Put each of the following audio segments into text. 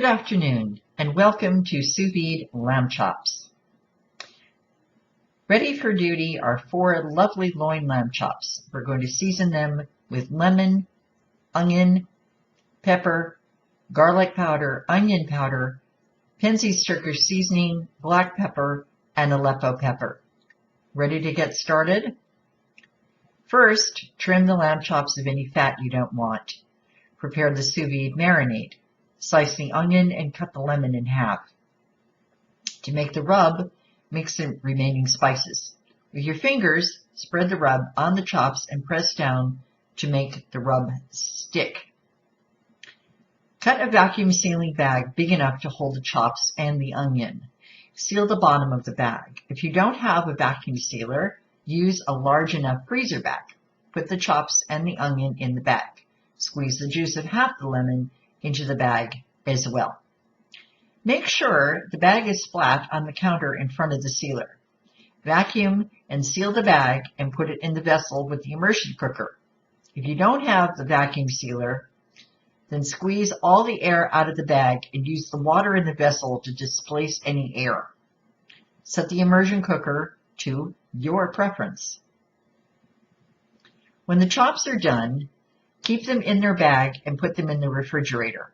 Good afternoon and welcome to Sous Vide lamb chops. Ready for duty are 4 lovely loin lamb chops. We're going to season them with lemon, onion, pepper, garlic powder, onion powder, Penzeys Turkish seasoning, black pepper, and Aleppo pepper. Ready to get started? First, trim the lamb chops of any fat you don't want. Prepare the sous vide marinade. Slice the onion and cut the lemon in half. To make the rub, mix the remaining spices. With your fingers, spread the rub on the chops and press down to make the rub stick. Cut a vacuum sealing bag big enough to hold the chops and the onion. Seal the bottom of the bag. If you don't have a vacuum sealer, use a large enough freezer bag. Put the chops and the onion in the bag. Squeeze the juice of half the lemon into the bag as well. Make sure the bag is flat on the counter in front of the sealer. Vacuum and seal the bag and put it in the vessel with the immersion cooker. If you don't have the vacuum sealer, then squeeze all the air out of the bag and use the water in the vessel to displace any air. Set the immersion cooker to your preference. When the chops are done, keep them in their bag and put them in the refrigerator.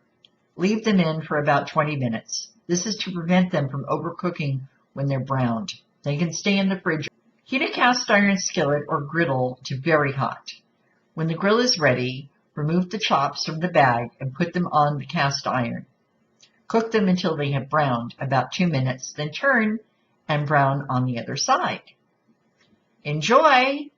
Leave them in for about 20 minutes. This is to prevent them from overcooking when they're browned. They can stay in the fridge. Heat a cast iron skillet or griddle to very hot. When the grill is ready, remove the chops from the bag and put them on the cast iron. Cook them until they have browned, about 2 minutes, then turn and brown on the other side. Enjoy!